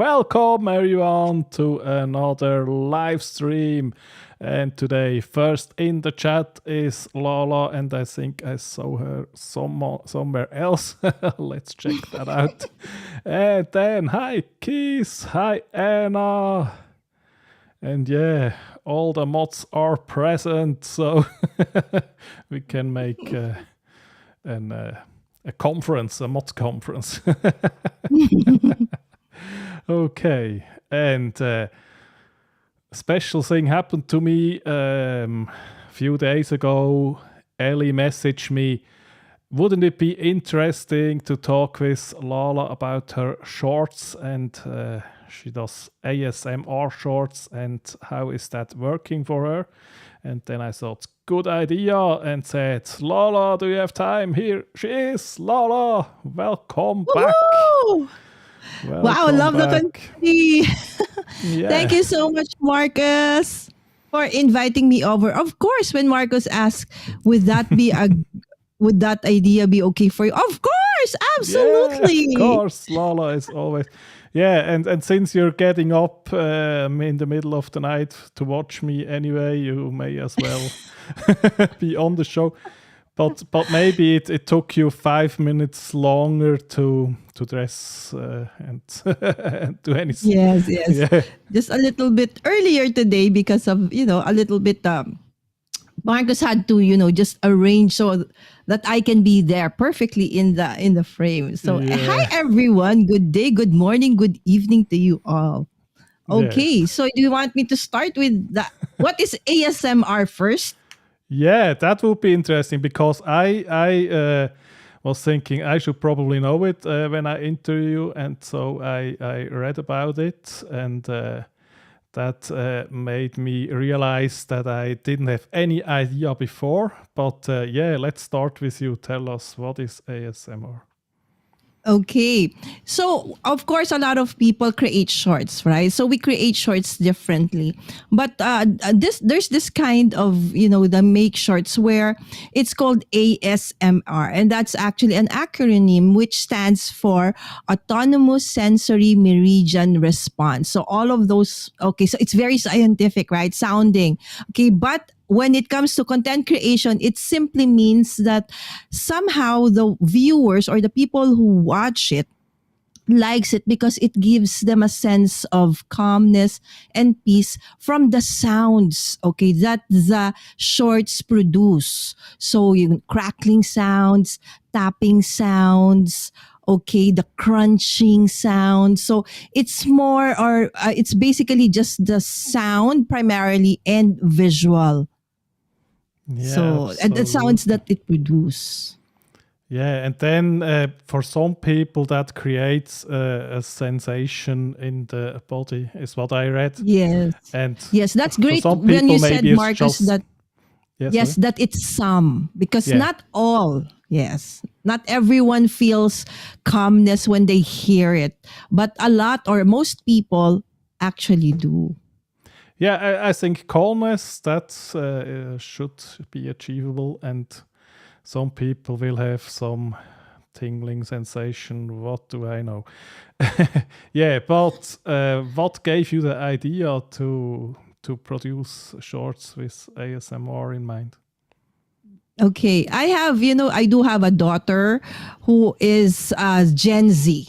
welcome everyone to another live stream. And today, first in the chat is Lala, and I think I saw her somewhere else. Let's check that out. And then, hi Keith, hi Anna. And yeah, all the mods are present, so we can make a conference, a mod conference. Okay, and special thing happened to me a few days ago. Ellie messaged me, wouldn't it be interesting to talk with Lala about her shorts, and she does ASMR shorts, and how is that working for her? And then I thought, good idea, and said, Lala, do you have time? Here she is, Lala, welcome back. Woohoo! Wow, Welcome love the back. country. Thank Yeah. you so much, Marcus, for inviting me over. Of course, when Marcus asked, would that idea be okay for you? Of course, Yeah, of absolutely. course, Lala is always. Yeah, and since you're getting up in the middle of the night to watch me anyway, you may as well be on the show. But maybe it took you 5 minutes longer to dress and, and do anything. Yes, yes. Yeah, Just a little bit earlier today because of, a little bit Marcus had to, just arrange so that I can be there perfectly in the frame. So, hi yeah, everyone. Good day, good morning, good evening to you all. yeah. Okay, so do you want me to start with what is ASMR first? Yeah, that would be interesting because I was thinking I should probably know it when I interview, and so I read about it, and that made me realize that I didn't have any idea before. But yeah, let's start with you. Tell us, what is ASMR? Okay. So, of course, a lot of people create shorts, right? So we create shorts differently. But there's this kind of, the make shorts where it's called ASMR. And that's actually an acronym which stands for Autonomous Sensory Meridian Response. So all of those, okay, so it's very scientific, right? Sounding. Okay. But when it comes to content creation, it simply means that somehow the viewers or the people who watch it likes it because it gives them a sense of calmness and peace from the sounds, okay, that the shorts produce. So yung crackling sounds, tapping sounds, okay, the crunching sound. So it's more, or it's basically just the sound primarily and visual. Yeah, So, and the sounds absolutely. that it produce. Yeah, and then for some people that creates a sensation in the body, is what I read. Yes. And Yes, that's for great some when you people, said, maybe it's Marcus, just that yeah. yes, Sorry. that it's some, because Yeah, not all, yes, not everyone feels calmness when they hear it, but a lot or most people actually do. yeah. I think calmness that should be achievable, and some people will have some tingling sensation. What do I know? Yeah, but what gave you the idea to produce shorts with ASMR in mind? Okay, I do have a daughter who is Gen Z.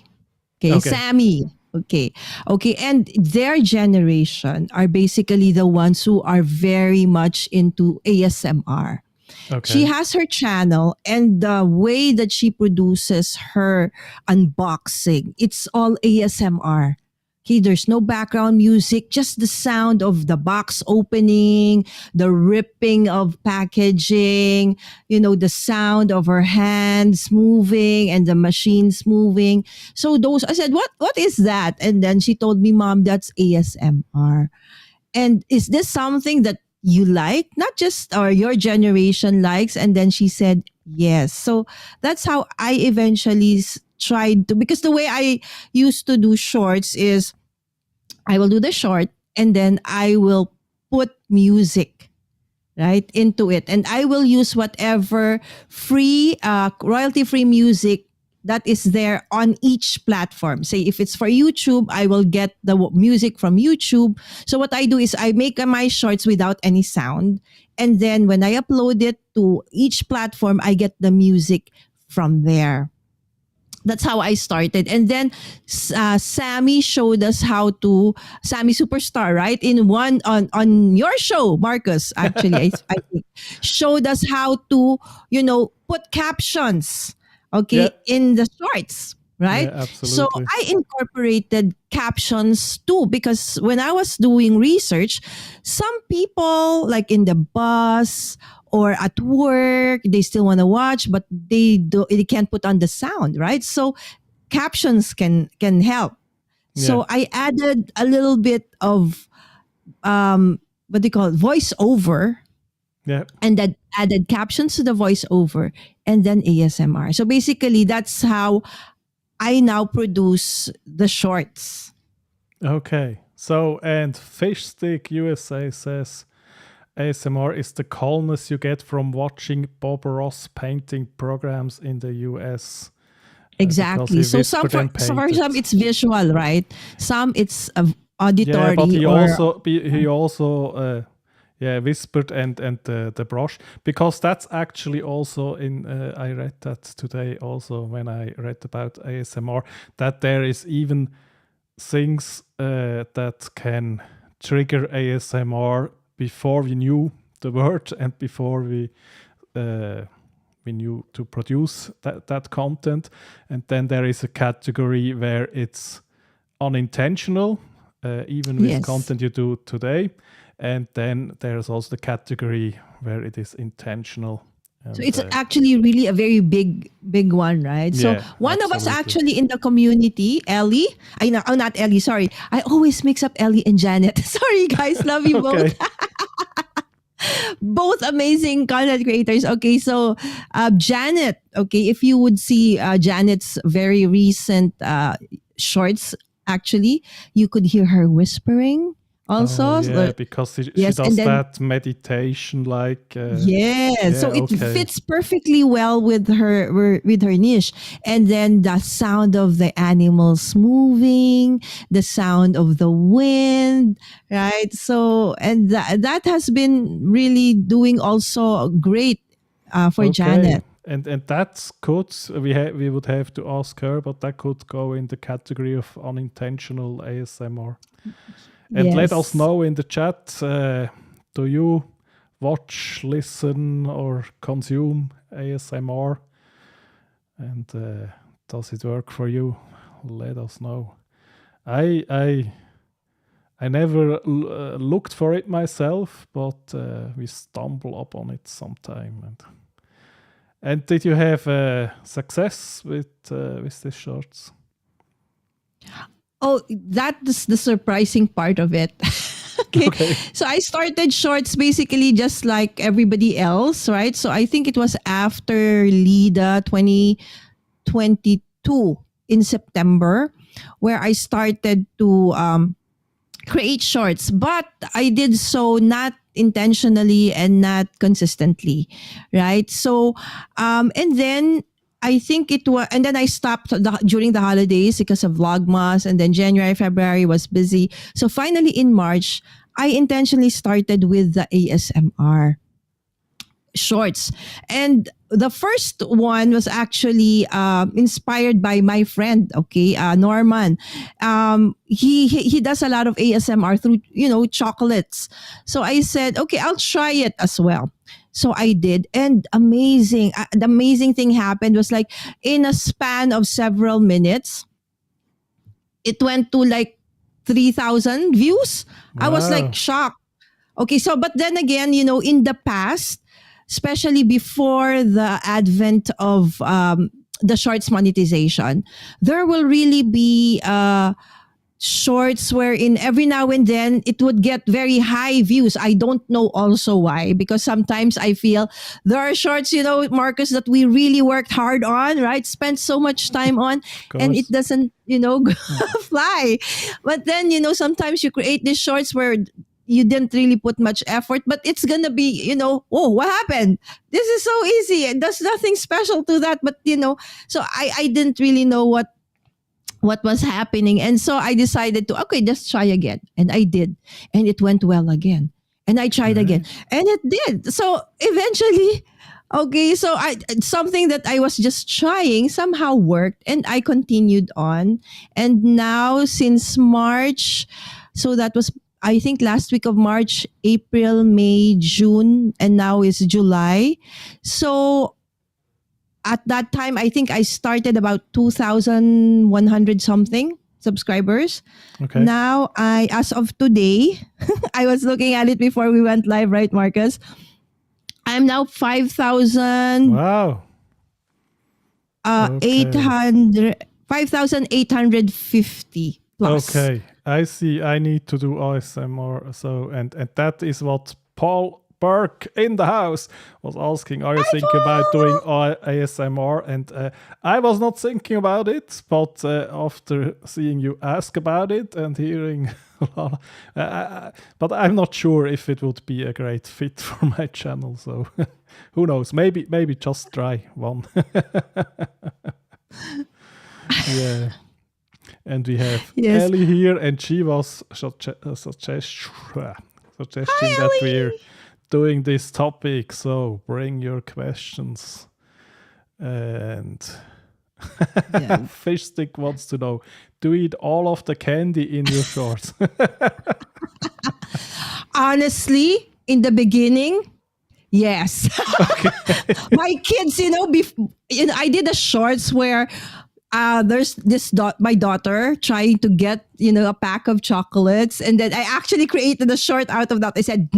Okay, Okay, Sammy. Okay. Okay. And their generation are basically the ones who are very much into ASMR. She okay. has her channel, and the way that she produces her unboxing, it's all ASMR. Okay, there's no background music, just the sound of the box opening, the ripping of packaging, the sound of her hands moving and the machines moving. So those, I said, what is that? And then she told me, Mom, that's ASMR. And is this something that you like, not just or your generation likes? And then she said yes. So that's how I eventually tried to, because the way I used to do shorts is I will do the short and then I will put music right into it, and I will use whatever free royalty free music that is there on each platform. Say if it's for YouTube, I will get the music from YouTube. So what I do is I make my shorts without any sound, and then when I upload it to each platform, I get the music from there. That's how I started. And then Sammy showed us how to, Sammy Superstar, right? In one on your show, Marcus, actually, I think, showed us how to, put captions, Yeah, okay, in the shorts, yeah, right? So absolutely. I incorporated captions too because when I was doing research, some people like in the bus or at work they still want to watch but they can't put on the sound, right? So captions can help. Yeah, So I added a little bit of what do you call it, voiceover, yeah. and then added captions to the voiceover, and then ASMR. So basically that's how I now produce the shorts. Okay. So, and Fishstick USA says ASMR is the calmness you get from watching Bob Ross painting programs in the US because Exactly. he So whispered and for painted. some it's visual, right? Some it's Yeah, but auditory he or also he also yeah, whispered and the brush, because that's actually also in I read that today also when I read about ASMR, that there is even things that can trigger ASMR before we knew the word and before we knew to produce that content. And then there is a category where it's unintentional, even with yes. content you do today. And then there's also the category where it is intentional. So And it's actually really a very big one, right? So yeah, one of us absolutely. actually in the community, Ellie, I know, oh, not Ellie, sorry. I always mix up Ellie and Janet. Sorry guys, love you both. Okay. Both amazing content creators. Okay, so Janet, okay, if you would see Janet's very recent shorts, actually, you could hear her whispering Oh also. yeah, because she Yes, and does then that meditation like yeah, yeah, so it okay. fits perfectly well with her niche. And then the sound of the animals moving, the sound of the wind, right? So and that has been really doing also great for Okay. Janet. And that's could we would have to ask her, but that could go in the category of unintentional ASMR. And let us Yes. know in the chat, do you watch, listen, or consume ASMR? And does it work for you? Let us know. I I I never looked for it myself, but we stumble upon it sometime. And did you have success with these shorts? Oh, that's the surprising part of it. Okay. Okay. So I started shorts basically just like everybody else, right? So I think it was after LIDA 2022 in September where I started to create shorts, but I did so not intentionally and not consistently, right? So, and then I think it was, and then I stopped during the holidays because of Vlogmas, and then January, February was busy. So finally in March, I intentionally started with the ASMR shorts. And the first one was actually inspired by my friend, okay, Norman. He does a lot of ASMR through chocolates. So I said, okay, I'll try it as well. So I did, and amazing. The amazing thing happened was like in a span of several minutes, it went to like 3,000 views. I was like Wow. shocked. Okay, so but then again, in the past, especially before the advent of the shorts monetization, there will really be shorts wherein every now and then it would get very high views. I don't know also why, because sometimes I feel there are shorts, Marcus, that we really worked hard on, right? Spent so much time on, Of and it course. doesn't, fly. But then, sometimes you create these shorts where you didn't really put much effort, but it's gonna be, oh, what happened? This is so easy. And there's nothing special to that. But so I didn't really know what was happening. And so I decided to, okay, just try again. And I did. And it went well again. And I tried again. Okay. And it did. So eventually, okay, so something that I was just trying somehow worked, and I continued on. And now since March, so that was, I think, last week of March, April, May, June, and now is July. So at that time, I think I started about 2,100 something subscribers. Okay. Now, as of today, I was looking at it before we went live, right, Marcus? I'm now 5,000 Wow. eight Okay. hundred 5,850 plus. Okay. I see. I need to do ASMR. So and that is what Paul Burke in the house was asking. Are you Hi, thinking about doing Paul! ASMR? And I was not thinking about it, but after seeing you ask about it and hearing, but I'm not sure if it would be a great fit for my channel. So who knows? Maybe just try one. Yeah. And we have Yes. Ellie here, and she was suggesting Hi, that we're Ellie! doing this topic. So bring your questions. And Yeah. Fish Stick wants to know, do you eat all of the candy in your shorts? Honestly, in the beginning, yes. My kids, I did a shorts where there's my daughter trying to get a pack of chocolates, and then I actually created a short out of that. I said,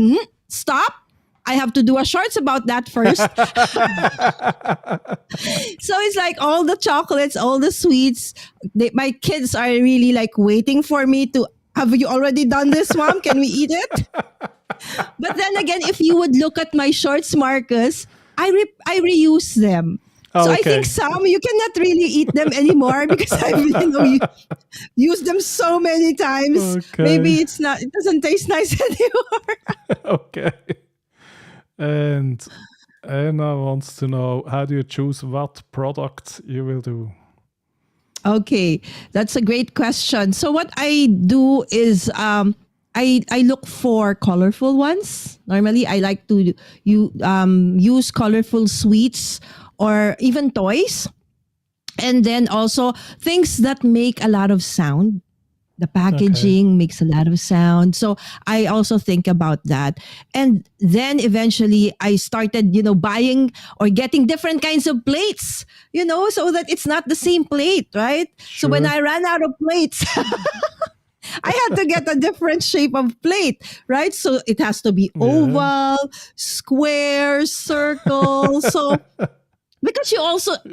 stop. I have to do a shorts about that first. So it's like all the chocolates, all the sweets. My kids are really like waiting for me to. Have you already done this, mom? Can we eat it? But then again, if you would look at my shorts, Marcus, I reuse them. So I think Okay. some you cannot really eat them anymore because I've used them so many times. Okay. Maybe it doesn't taste nice anymore. Okay. And Anna wants to know, how do you choose what products you will do? Okay, that's a great question. So what I do is I look for colorful ones. Normally, I like to use colorful sweets or even toys, and then also things that make a lot of sound. The Okay. packaging makes a lot of sound. So I also think about that. And then eventually I started, buying or getting different kinds of plates, so that it's not the same plate, right? So when Sure. I ran out of plates, I had to get a different shape of plate, right? So it has to be Yeah. oval, square, circle. So because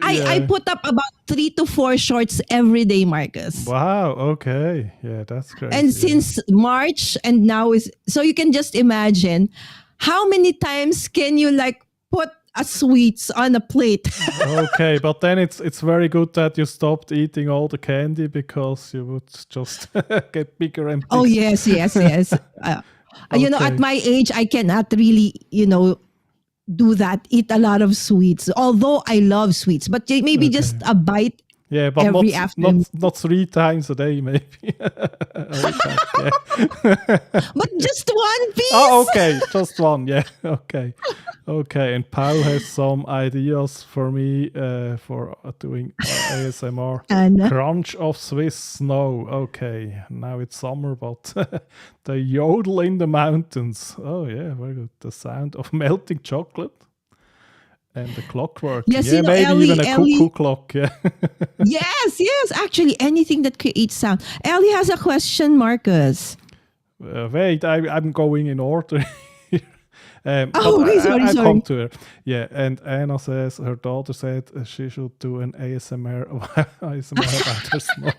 I Yeah. put up about 3 to 4 shorts every day, Marcus. Wow. Okay. Yeah, that's And crazy. Yeah. since March and now is, so you can just imagine how many times can you like put a sweets on a plate. Okay, but then it's very good that you stopped eating all the candy because you would just get bigger and Oh bigger. yes, yes, yes. At Okay. my age, I cannot really, do that. Eat a lot of sweets. Although I love sweets, but maybe just Okay. a bite Yeah, but every not afternoon. not not 3 times a day, maybe. Okay. Yeah. But just one Oh, piece. okay. Just one. Yeah. Okay. Okay. And Paul has some ideas for me for doing ASMR. And Crunch of Swiss snow. Okay. Now it's summer, but the yodel in the mountains. Oh, yeah. Very good. The sound of melting chocolate and the clock working. yes, Yeah. Maybe even a cuckoo Ellie. clock. Yeah. Yes, yes. Actually, anything that creates sound. Ellie has a question, Marcus. Wait, I'm going in order. But Oh, okay. Sorry, I come sorry. to her. Yeah, and Anna says her daughter said she should do an ASMR, ASMR about her snow.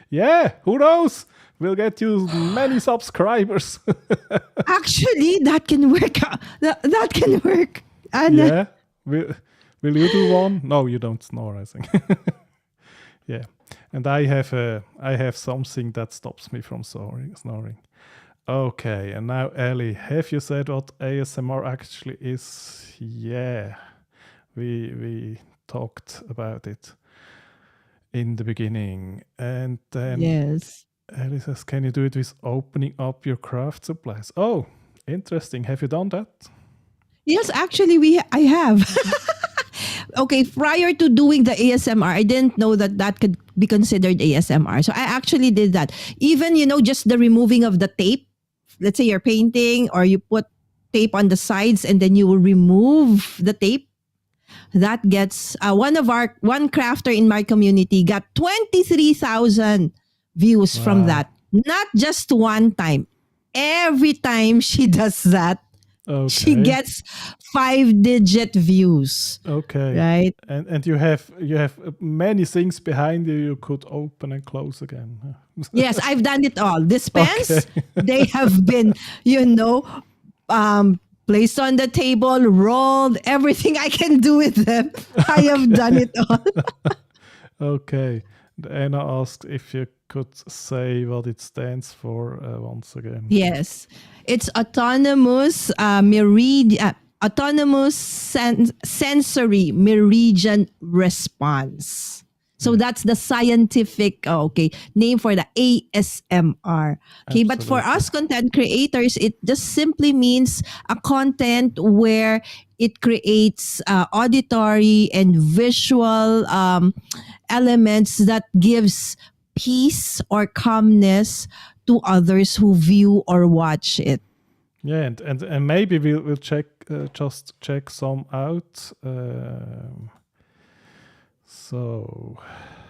Yeah, who knows? We'll get you many subscribers. Actually, that can work. That can work. And Yeah, will you do one? No, you don't snore, I think. Yeah, and I have something that stops me from snoring. Okay, and now Ellie, have you said what ASMR actually is? Yeah, we talked about it in the beginning, and then Yes. Ellie says, "Can you do it with opening up your craft supplies?" Oh, interesting. Have you done that? Yes, actually, I have. Okay, prior to doing the ASMR, I didn't know that that could be considered ASMR. So I actually did that. Even, just the removing of the tape. Let's say you're painting or you put tape on the sides and then you will remove the tape. That gets one crafter in my community got 23,000 views from Wow. that. Not just one time. Every time she does that, she Okay. gets 5-digit views, Okay. right? And you have many things behind you you could open and close again. Yes, I've done it all. Okay. Dispense, they have been, you know, um, placed on the table, rolled, everything I can do with them. I have done Okay. it all. Okay. Anna asked if you could say what it stands for once again. Yes, it's autonomous sensory meridian response. So Yeah, that's the scientific name for the ASMR. Okay, but for absolutely. us content creators, it just simply means a content where it creates auditory and visual elements that gives peace or calmness to others who view or watch it. Yeah, and maybe we'll check just check some out. So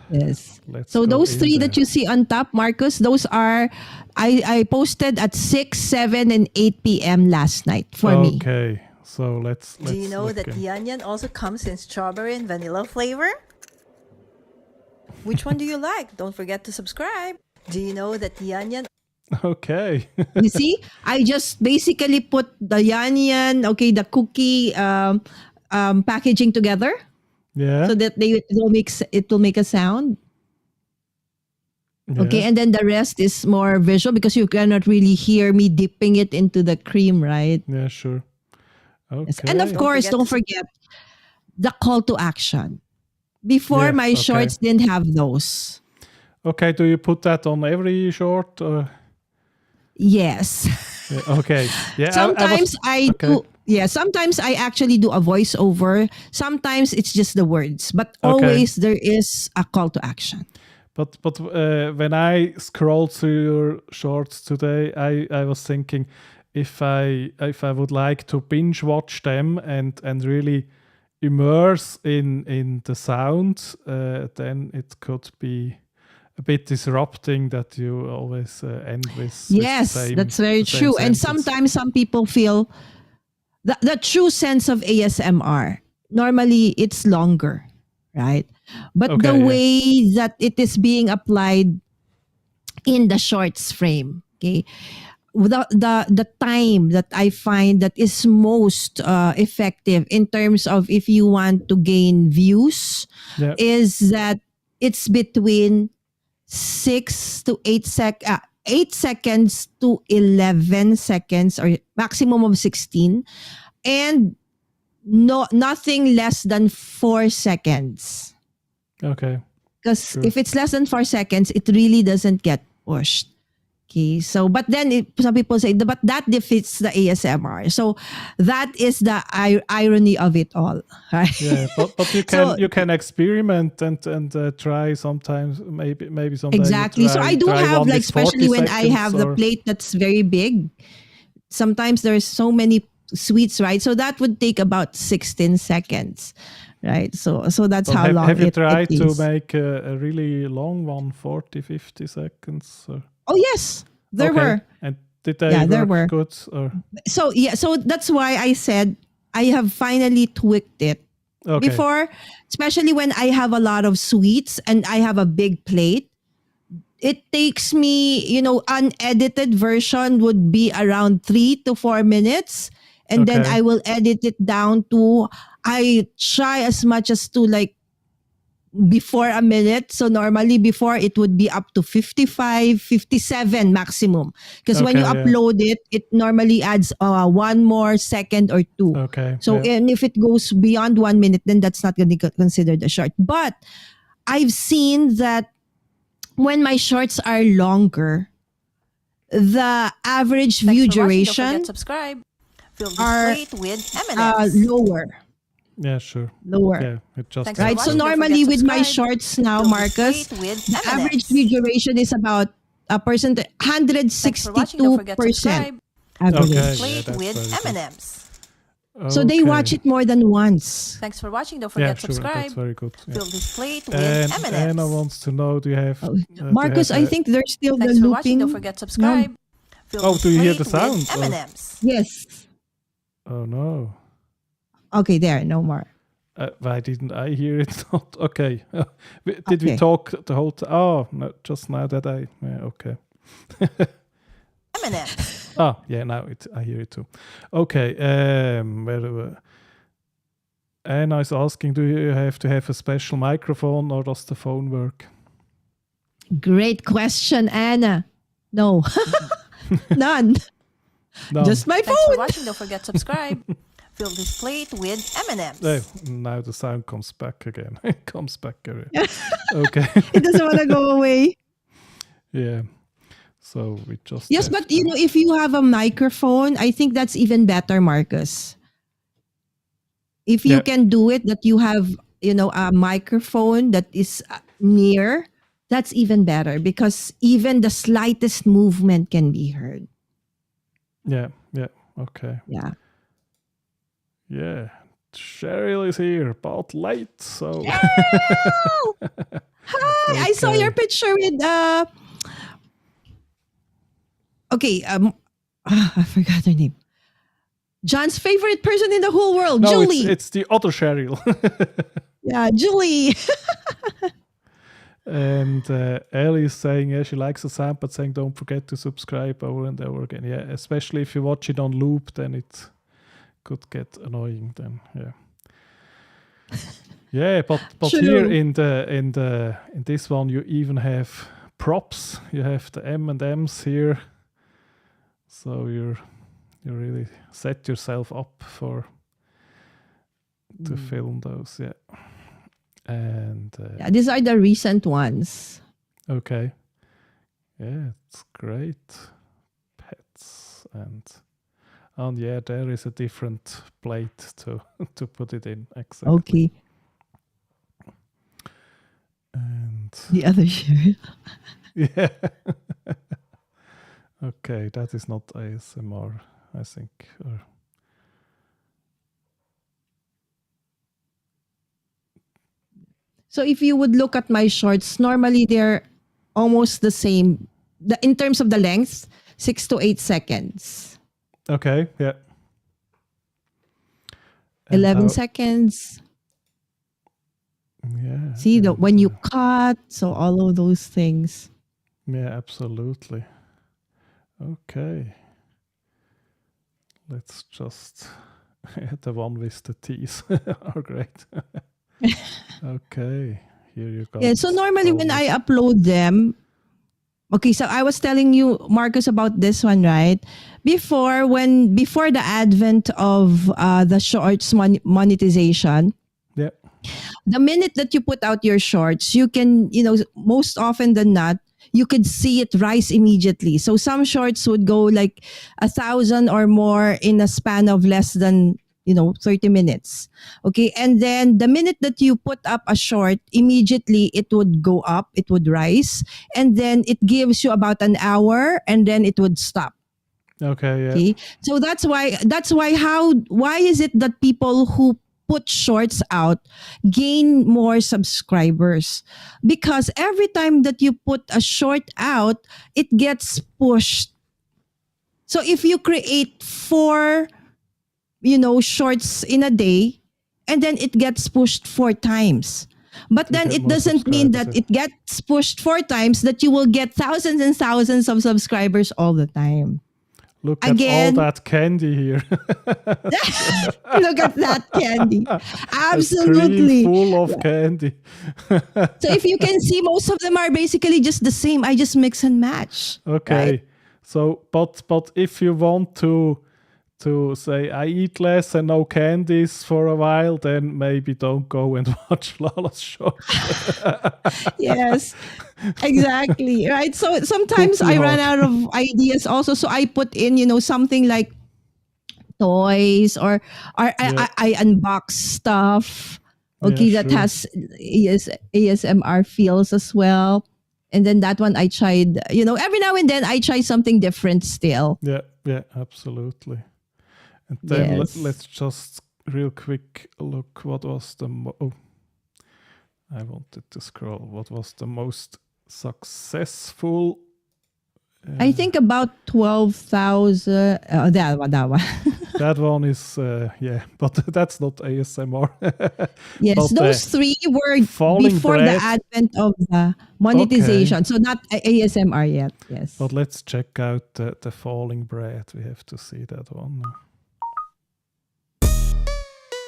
Yes. let's So go those in three that there. you see on top, Marcus, those are I posted at 6, 7, and 8 p.m. last night for me. Okay, so let's Do you let's know look that in. Yanyan also comes in strawberry and vanilla flavor? Which one do you like? Don't forget to subscribe. Do you know that Yanyan Okay. You see, I just basically put the yan, the cookie packaging together Yeah. so that it will make a sound. Okay, Yeah. and then the rest is more visual because you cannot really hear me dipping it into the cream, right? Yeah, sure. Yes. And of Okay. don't course, forget don't to forget the call to action. Before, Yeah, my okay. shorts didn't have those. Okay, do you put that on every short? Yes. Yeah, okay. Yeah, I was Sometimes I okay. do. Yeah, sometimes I actually do a voiceover. Sometimes it's just the words, but Okay. always there is a call to action. But when I scrolled through your shorts today, I was thinking if I would like to binge watch them and really immerse in the sound, then it could be a bit disrupting that you always end with Yes, that's very the same true. And sentence. sometimes some people feel the true sense of ASMR. Normally, it's longer, right? But the Okay, yeah, way that it is being applied in the shorts frame, okay, the time that I find that is most effective in terms of if you want to gain views yeah. is that it's between 8 seconds to 11 seconds or maximum of 16, and nothing less than 4 seconds, Okay, because sure. if it's less than 4 seconds it really doesn't get pushed. Okay, so but then some people say, but that defeats the ASMR. So that is the irony of it all, right? Yeah, but you can So you can experiment and try sometimes. Maybe someday you exactly. So I do try have, one like, with 40 especially when I seconds have the or plate that's very big. Sometimes there's so many sweets, right? So that would take about 16 seconds, right? So that's but how have long you it tried to is. make a really long one, 40, 50 seconds? Or? Oh yes, there Okay, were. and did they Yeah, there work were. good? Or So yeah, so that's why I said I have finally tweaked it. okay, Before, especially when I have a lot of sweets and I have a big plate, it takes me, unedited version would be around 3 to 4 minutes. And then okay, I will edit it down to, I try as much as to, like, before a minute. So normally before it would be up to 55, 57 maximum. Because when you Okay, yeah. upload it, it normally adds 1 more second or two. Okay. So yeah. and if it goes beyond 1 minute, then that's not going to be considered a short. But I've seen that when my shorts are longer, the average Thanks view for watching. Don't duration forget to subscribe. Fill this are plate with M&Ms. lower. Yeah, sure. Lower. Yeah, it just Thanks for Right. adds So watching. up. Don't normally forget with my subscribe. shorts now, Fill this Marcus, plate with the average M&Ms. view duration is about a percent Thanks for watching. Don't forget to 162% subscribe. average. Okay. Yeah, Plate that's with very good. M&Ms. So they watch Okay. it more than once. Thanks for watching. Don't Yeah, forget to sure. That's subscribe. very good. Yeah. Fill this plate with And M&Ms. Anna wants to know, do you have... Oh, do you Marcus, have I a- think there's still the Thanks for watching. Don't looping. forget to subscribe. Fill Oh, this do you hear the plate with sound? Oh. M&Ms. Yes. Oh, no. Okay, there, no more. Why didn't I hear it? Not okay. Did we Okay. talk the whole time? Oh, no, just now that I... Yeah, okay. M&Ms. Ah, yeah, now I hear it too. Okay, Anna is asking, do you have to have a special microphone or does the phone work? Great question, Anna. No. None. No. Just my Thanks for phone. watching. Don't forget to subscribe. Fill this plate with M&Ms. Now the sound comes back again. It comes back again. Okay. It doesn't want to go away. Yeah. So we just... Yes, have but to- if you have a microphone, I think that's even better, Marcus. If you Yeah. can do it, that you have, a microphone that is near, that's even better because even the slightest movement can be heard. Yeah, okay. Yeah. Yeah. Cheryl is here, but late, so... Hi, I saw Okay. your picture with okay, I forgot her name. John's favorite person in the whole world, No, Julie. it's the other Cheryl. Yeah, Julie. And Ellie is saying, yeah, she likes the sound, but saying don't forget to subscribe over and over again. Yeah, especially if you watch it on loop, then it could get annoying. Then, yeah, yeah. But True. here in this one, you even have props. You have the M&Ms here, so you really set yourself up to film those. Yeah. And Yeah, these are the recent ones. okay, yeah, it's great. Pets and yeah, there is a different plate to put it in. Exactly. Okay. And The other shirt. yeah. Okay, that is not ASMR, I think. Or So if you would look at my shorts, normally they're almost the same. In terms of the length, 6 to 8 seconds. okay, yeah. And 11 how- seconds. Yeah. See, and, when you cut, so all of those things. yeah, absolutely. Okay. Let's just the one with the teeth are great. Okay, here you go. Yeah, so normally when I upload them, okay, so I was telling you, Marcus, about this one, right? Before the advent of the shorts monetization, yeah, the minute that you put out your shorts, you can, most often than not, you could see it rise immediately. So some shorts would go like 1,000 or more in a span of less than 30 minutes. Okay. And then the minute that you put up a short, immediately it would go up, it would rise. And then it gives you about an hour and then it would stop. okay, yeah, Okay. So why is it that people who put shorts out gain more subscribers? Because every time that you put a short out, it gets pushed. So if you create 4 shorts in a day, and then it gets pushed 4 times. But then get it more doesn't mean that subscribers, it gets pushed 4 times that you will get thousands and thousands of subscribers all the time. Look at all Again, that candy here. look at that candy. A screen Absolutely. full of candy. So if you can see, most of them are basically just the same. I just mix and match. Okay. Right? So, but if you want to say I eat less and no candies for a while, then maybe don't go and watch Lala's show. Yes. Exactly. Right. So Could sometimes be I run hard. out of ideas also. So I put in, something like toys, or Yeah, I unbox stuff. yeah, Okay, that sure. has ASMR feels as well. And then that one I tried, every now and then I try something different still. Yeah, yeah, absolutely. And then Yes. let's just real quick look. What was the oh, I wanted to scroll. What was the most successful? I think about 12,000. That one. That one is yeah, but that's not ASMR. Yes, But those three were falling before the bread. advent of the Okay, monetization. So not ASMR yet. Yes. but let's check out the falling bread. We have to see that one.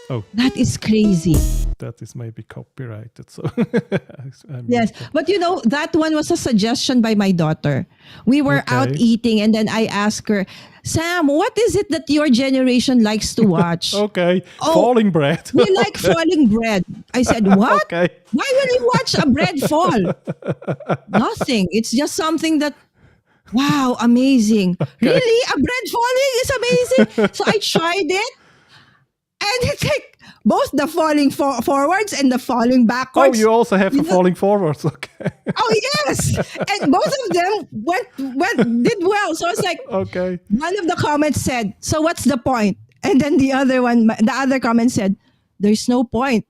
Oh, That is crazy. that is maybe copyrighted. So I Yes. mute that. But that one was a suggestion by my daughter. We were out Okay. eating and then I asked her, Sam, what is it that your generation likes to watch? Okay, Oh, falling bread. we like falling bread. I said, what? Okay. Why will you watch a bread fall? Nothing. It's just something that, wow, amazing. Okay. Really? A bread falling is amazing? So I tried it. And it's like both the falling forwards and the falling Oh, backwards. you also have a falling forwards. Okay. Oh yes, and both of them did well. So it's like Okay. one of the comments said, "So what's the point?" And then the other comment said, "There's no point.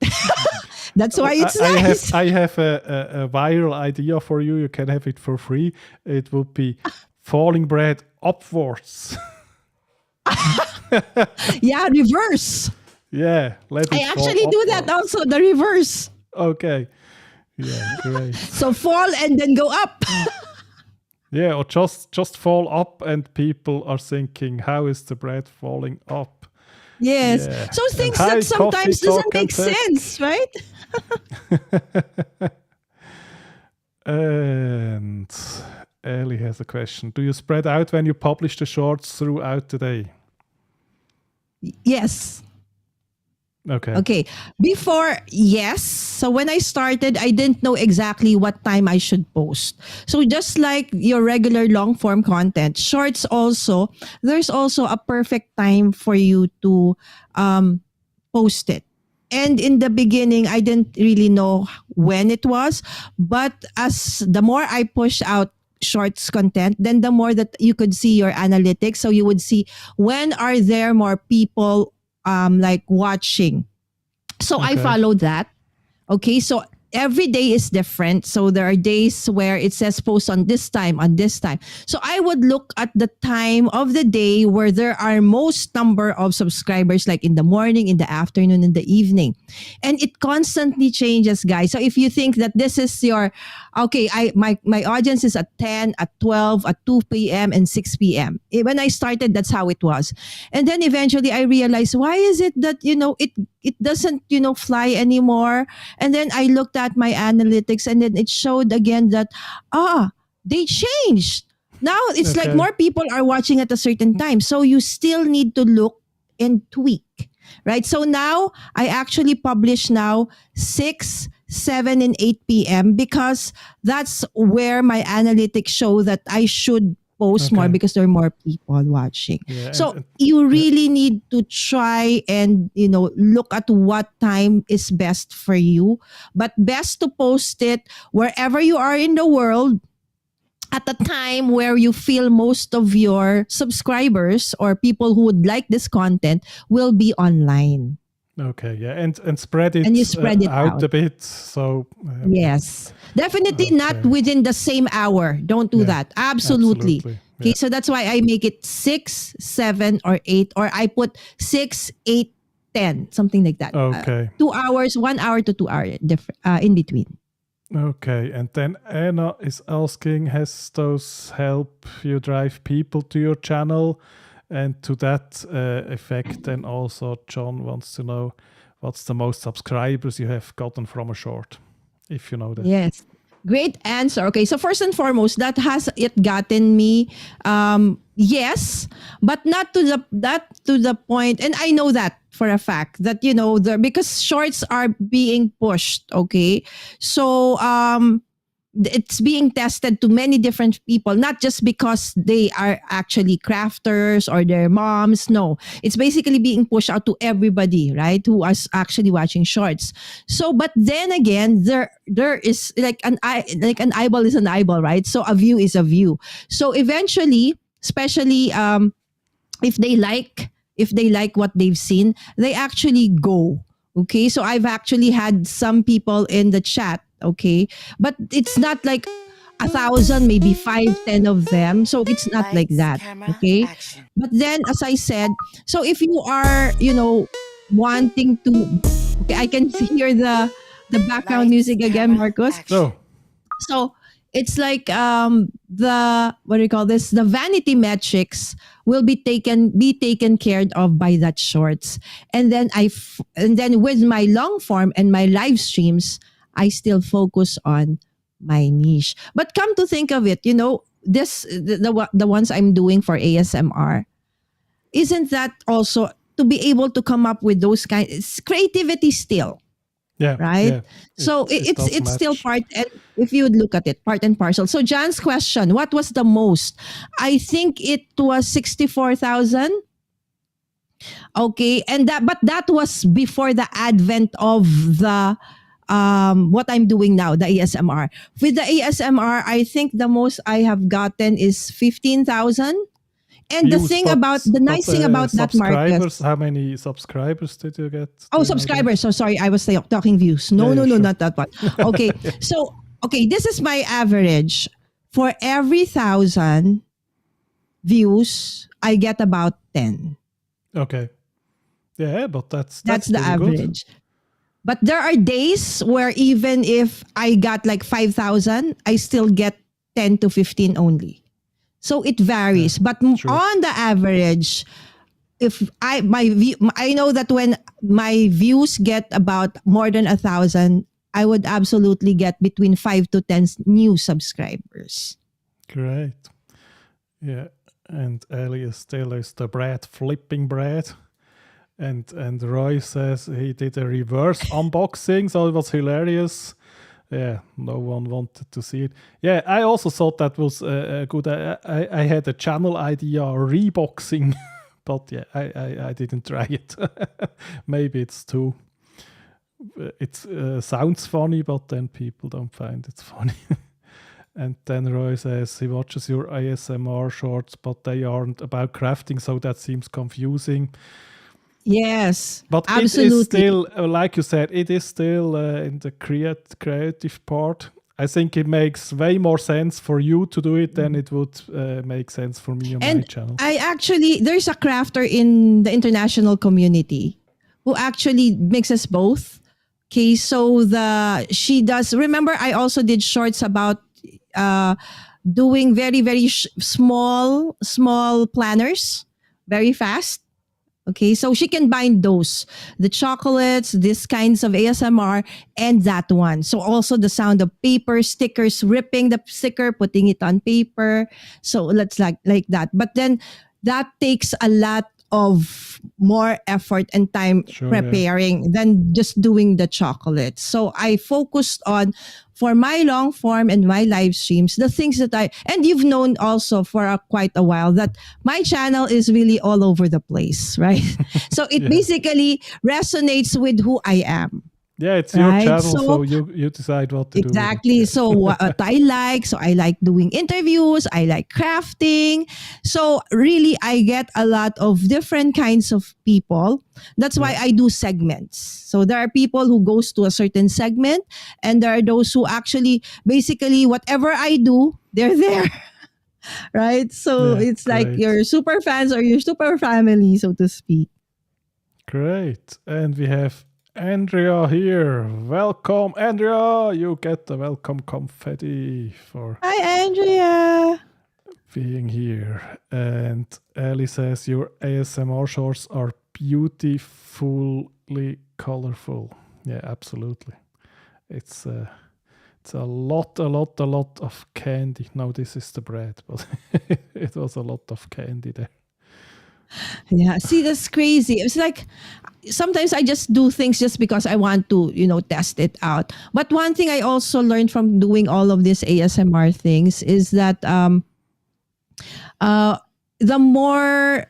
That's why it's nice." I have a viral idea for you. You can have it for free. It would be falling bread upwards. Yeah, reverse. Yeah, let I it fall actually do that upwards. also. The reverse. Okay. Yeah, great. So fall and then go up. Yeah, or just fall up and people are thinking, how is the bread falling up? Yes. Yeah. So And things hi, that Coffee sometimes doesn't Talk and make Text. sense, right? And Ellie has a question. Do you spread out when you publish the shorts throughout the day? Yes. Okay. Okay. Before, yes. So when I started, I didn't know exactly what time I should post. So just like your regular long form content, shorts also, there's also a perfect time for you to post it. And in the beginning, I didn't really know when it was. But as the more I push out shorts content, then the more that you could see your analytics. So you would see when are there more people like watching. So I Okay. followed that. Okay, so every day is different. So there are days where it says post on this time, on this time. So I would look at the time of the day where there are most number of subscribers, like in the morning, in the afternoon, in the evening. And it constantly changes, guys. So if you think that this is your, okay, my audience is at 10, at 12, at 2 p.m. and 6 p.m. When I started, that's how it was. And then eventually I realized, why is it that, it doesn't, fly anymore? And then I looked at my analytics and then it showed again that, they changed. Now it's like Okay. more people are watching at a certain time. So you still need to look and tweak, right? So now I actually publish now 6, 7, and 8 p.m. because that's where my analytics show that I should post more Okay. because there are more people watching. Yeah. So you yeah. really need to try and look at what time is best for you, but best to post it wherever you are in the world at the time where you feel most of your subscribers or people who would like this content will be online, Okay. Yeah. And spread and you it spread it out out. a bit. So Yes. Definitely not okay. within the same hour. Don't do Yeah. that. Absolutely. Absolutely. Okay, Yeah. so that's why I make it 6, 7, or 8, or I put 6, 8, 10, something like that. Okay. 2 hours, 1 hour to 2 hour different in between. Okay, and then Anna is asking, has those help you drive people to your channel? And to that effect, then also John wants to know what's the most subscribers you have gotten from a short, if you know that. Yes. Great answer. Okay, so first and foremost, that has it gotten me yes, but not to the point, and I know that for a fact that because shorts are being pushed, okay? So it's being tested to many different people, not just because they are actually crafters or their moms. No, it's basically being pushed out to everybody, right? Who is actually watching shorts. So, but then again, there is like an eyeball is an eyeball, right? So a view is a view. So eventually, especially if they like what they've seen, they actually go. Okay, so I've actually had some people in the chat. Okay, but it's not like 1,000, maybe 5, 10 of them. So it's not like Lights, that. camera, Okay, action. but then as I said, so if you are wanting to, okay, I can hear the background Lights, music again, camera, Marcos. action. So, So it's like the what do you call this? The vanity metrics will be taken care of by that shorts, and then and then with my long form and my live streams, I still focus on my niche. But come to think of it, this the ones I'm doing for ASMR, isn't that also to be able to come up with those kind? It's creativity still, yeah, right? yeah, So it does it's still match. part, and if you would look at it, part and parcel. So Jan's question, what was the most? I think it was 64,000. Okay, and that was before the advent of the what I'm doing now, the ASMR. With the ASMR, I think the most I have gotten is 15,000. And the Views, thing about the but nice thing about that, subscribers, Marcus. how many subscribers did you get? Oh, Do you know that? subscribers. So sorry, I was talking views. Yeah, No, yeah, no, no, sure. not that one. Okay. So, okay, this is my average. For every 1,000 views, I get about 10. Okay. Yeah, but that's That's the still good. average. But there are days where even if I got like 5,000, I still get 10 to 15 only. So it varies. But true. on the average, if I know that when my views get about more than 1,000, I would absolutely get between 5 to 10 new subscribers. Great. Yeah. And Elias still is the bread flipping bread. And Roy says he did a reverse unboxing, so it was hilarious. Yeah, no one wanted to see it. Yeah, I also thought that was a good. I had a channel idea, reboxing, but yeah, I didn't try it. Maybe it's too. It sounds funny, but then people don't find it funny. And then Roy says he watches your ASMR shorts, but they aren't about crafting, so that seems confusing. Yes, But it is absolutely. still, like you said, it is still in the creative part. I think it makes way more sense for you to do it than it would make sense for me on my And channel. there's a crafter in the international community who actually mixes both. Okay, so she does. Remember, I also did shorts about uh, doing very very small planners, very fast. Okay, so she can bind those, the chocolates, these kinds of ASMR, and that one. So also the sound of paper, stickers, ripping the sticker, putting it on paper. So let's like that. But then that takes a lot of more effort and time Sure, yeah. preparing than just doing the chocolate. So I focused on for my long form and my live streams, the things that and you've known also for quite a while that my channel is really all over the place, right? So it Yeah. basically resonates with who I am. Yeah, it's your Right. channel, So so you decide what to do exactly. with it. So what I like, so I like doing interviews, I like crafting. So really I get a lot of different kinds of people. That's why Yeah. I do segments. So there are people who goes to a certain segment, and there are those who actually basically whatever I do, they're there. Right? So Yeah, it's like great. your super fans or your super family, so to speak. Great. And we have Andrea here. Welcome, Andrea. You get the welcome confetti for Hi, Andrea. being here. And Ali says your ASMR shorts are beautifully colorful. Yeah, absolutely. It's a lot of candy. No, this is the bread, but it was a lot of candy there. Yeah, see, that's crazy. It's like sometimes I just do things just because I want to, test it out. But one thing I also learned from doing all of these ASMR things is that uh, the more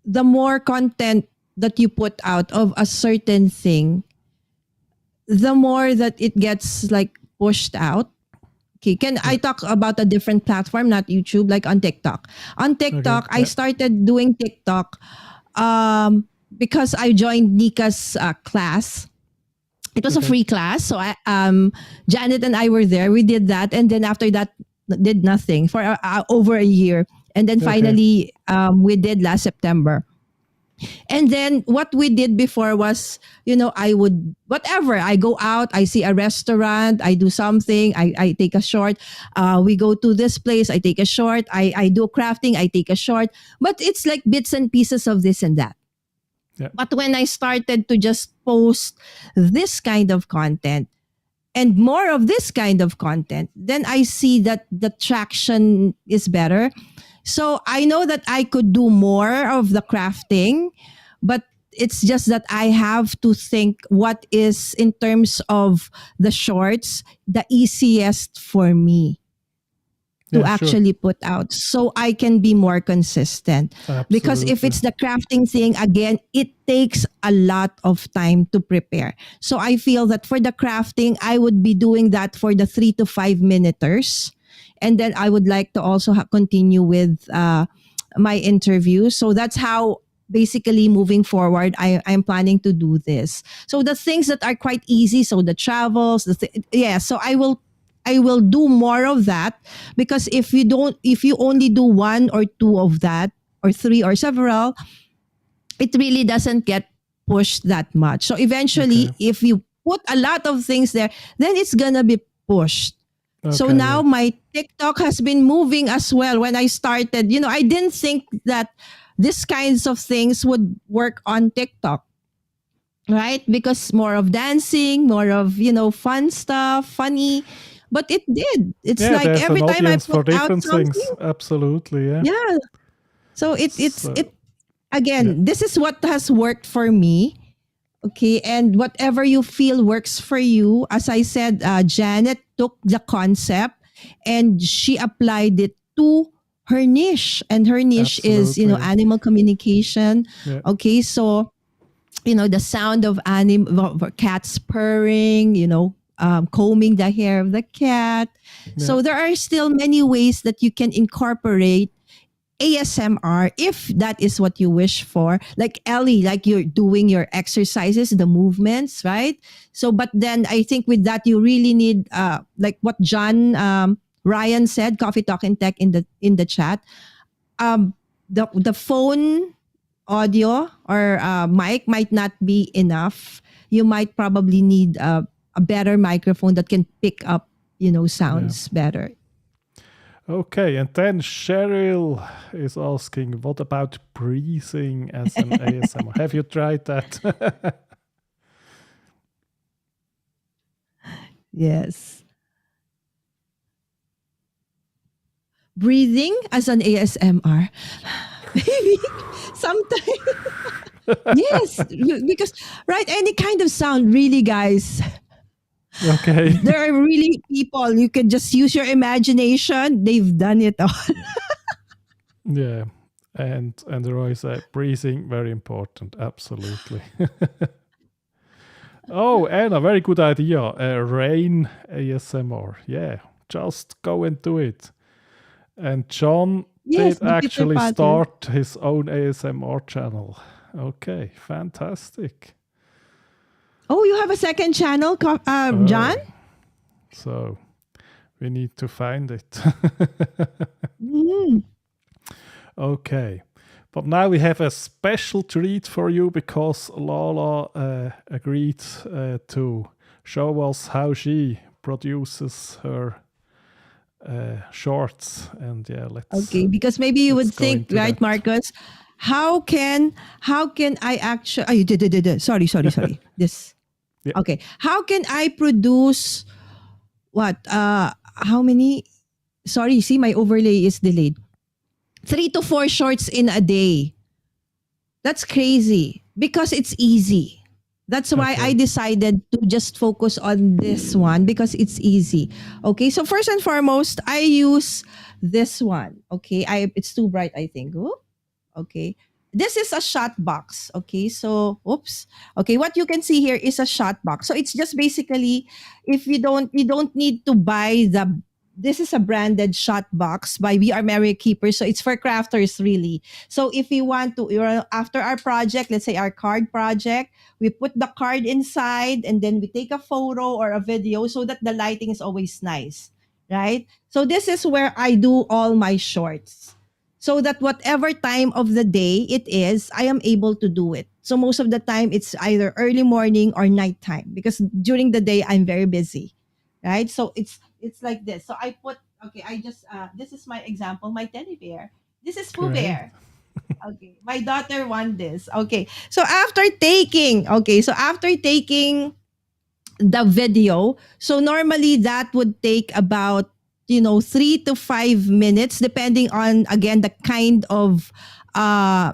the more content that you put out of a certain thing, the more that it gets like pushed out. Okay, can I Yeah. talk about a different platform, not YouTube, like on TikTok? On Okay. TikTok, I Yeah. started doing TikTok because I joined Nika's class. It was a Okay. free class, so Janet and I were there. We did that, and then after that, did nothing for over a year, and then Okay. finally, we did last September. And then what we did before was, I would, whatever, I go out, I see a restaurant, I do something, I take a short. We go to this place, I take a short. I do crafting, I take a short. But it's like bits and pieces of this and that. Yeah. But when I started to just post this kind of content and more of this kind of content, then I see that the traction is better. So I know that I could do more of the crafting, but it's just that I have to think what is, in terms of the shorts, the easiest for me to Yeah, sure. actually put out so I can be more consistent. Because if Absolutely. it's the crafting thing, again, it takes a lot of time to prepare. So I feel that for the crafting, I would be doing that for the 3 to 5 minuters. And then I would like to also continue with my interview. So that's how basically moving forward I'm planning to do this. So the things that are quite easy, so the travels, yeah, so I will do more of that, because if you only do one or two of that, or three or several, it really doesn't get pushed that much. So Okay. eventually, if you put a lot of things there, then it's gonna be pushed. So Okay. now Yeah. my TikTok has been moving as well. When I started, I didn't think that these kinds of things would work on TikTok, right? Because more of dancing, more of, fun stuff, funny. But it did. It's Yeah, like there's an every time I audience put for out different things. something, Absolutely. Yeah. yeah. So So, it yeah. again, this is what has worked for me. Okay. And whatever you feel works for you, as I said, Janet took the concept and she applied it to her niche. And her niche is, Absolutely. Yeah. animal communication. Yeah. Okay. So, the sound of cats purring, combing the hair of the cat. Yeah. So there are still many ways that you can incorporate ASMR if that is what you wish for. Like Ellie, like you're doing your exercises, the movements, right? So, but then I think with that you really need, like what John Ryan said, Coffee Talk and Tech in the chat. Um, the phone audio or mic might not be enough. You might probably need a better microphone that can pick up, Yeah. sounds better. Okay. And then Cheryl is asking, what about breathing as an ASMR? Have you tried that? Yes. Breathing as an ASMR. Maybe sometimes. Yes, because right, any kind of sound, really, guys. Okay. There are really people, you can just use your imagination. They've done it all. Yeah. And Roy said breathing very important. Absolutely. Oh, and a very good idea. Rain ASMR. Yeah. Just go and do it. And John Yes, did the pitter actually patter. start his own ASMR channel. Okay, fantastic. Oh, you have a second channel, John? Oh, so we need to find it. Mm. Okay. But now we have a special treat for you because Lala agreed to show us how she produces her shorts. And yeah, Okay, because maybe you let's would go think, into right, that. Marcos, how can I actually? Sorry. This. Yeah, Okay, how can I produce what? How many? Sorry, see, my overlay is delayed. 3 to 4 shorts in a day. That's crazy because it's easy. That's why I okay. decided to just focus on this one because it's easy. Okay, so first and foremost, I use this one. Okay, I it's too bright, I think. Ooh, okay. This is a shot box. Okay, so oops. Okay, what you can see here is a shot box. So it's just basically if you don't need to buy the this is a branded shot box by We Are Merry Keepers. So it's for crafters really. So if we want to, after our project, let's say our card project, we put the card inside and then we take a photo or a video so that the lighting is always nice, right? So this is where I do all my shorts. So that whatever time of the day it is, I am able to do it. So most of the time it's either early morning or nighttime because during the day I'm very busy, right? So it's like this. So I put okay, I just this is my example, my teddy bear. This is Pooh Great. Bear. Okay. My daughter won this. Okay. So after taking the video, so normally that would take about 3 to 5 minutes depending on again the kind of uh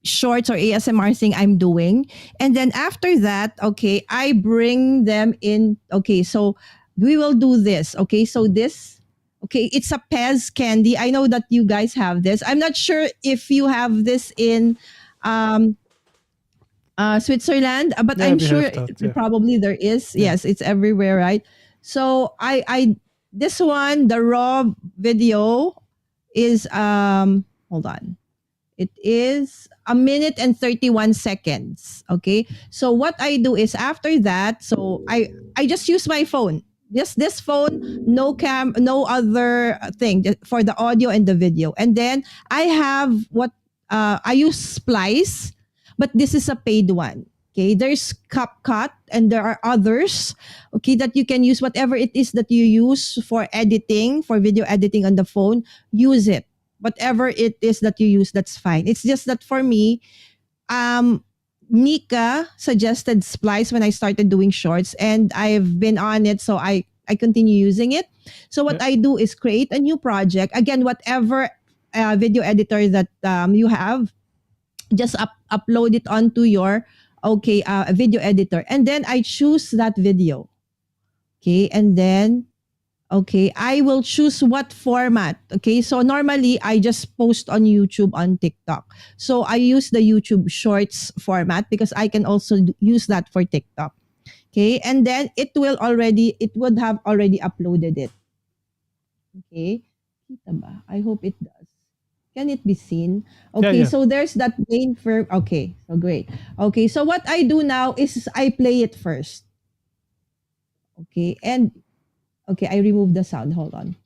shorts or ASMR thing I'm doing. And then after that, okay, I bring them in. Okay, so we will do this. Okay, so this, okay, it's a Pez candy. I know that you guys have this. I'm not sure if you have this in um, Switzerland, but Yeah, I'm we sure have that. Yeah, probably there is. yeah. Yes, it's everywhere, right? So this one, the raw video is hold on, it is a minute and 31 seconds. Okay. So what I do is after that, so I just use my phone. Just this phone, no other thing for the audio and the video. And then I have what I use Splice, but this is a paid one. Okay, there's CapCut and there are others. Okay, that you can use whatever it is that you use for editing, for video editing on the phone. Use it, whatever it is that you use, that's fine. It's just that for me, um, Nika suggested Splice when I started doing shorts, and I've been on it, so I continue using it. So what Yeah. I do is create a new project. Again, whatever video editor that you have, just upload it onto your video editor, and then I choose that video. Okay, and then okay, I will choose what format. Okay, so normally I just post on YouTube, on TikTok. So I use the YouTube Shorts format because I can also use that for TikTok. Okay, and then it would have already uploaded it. Okay, kita ba? I hope it does. Can it be seen? Yeah, Okay, yeah. so there's that main firm. Okay, so great. Okay, so what I do now is I play it first. Okay, and okay, I remove the sound. Hold on.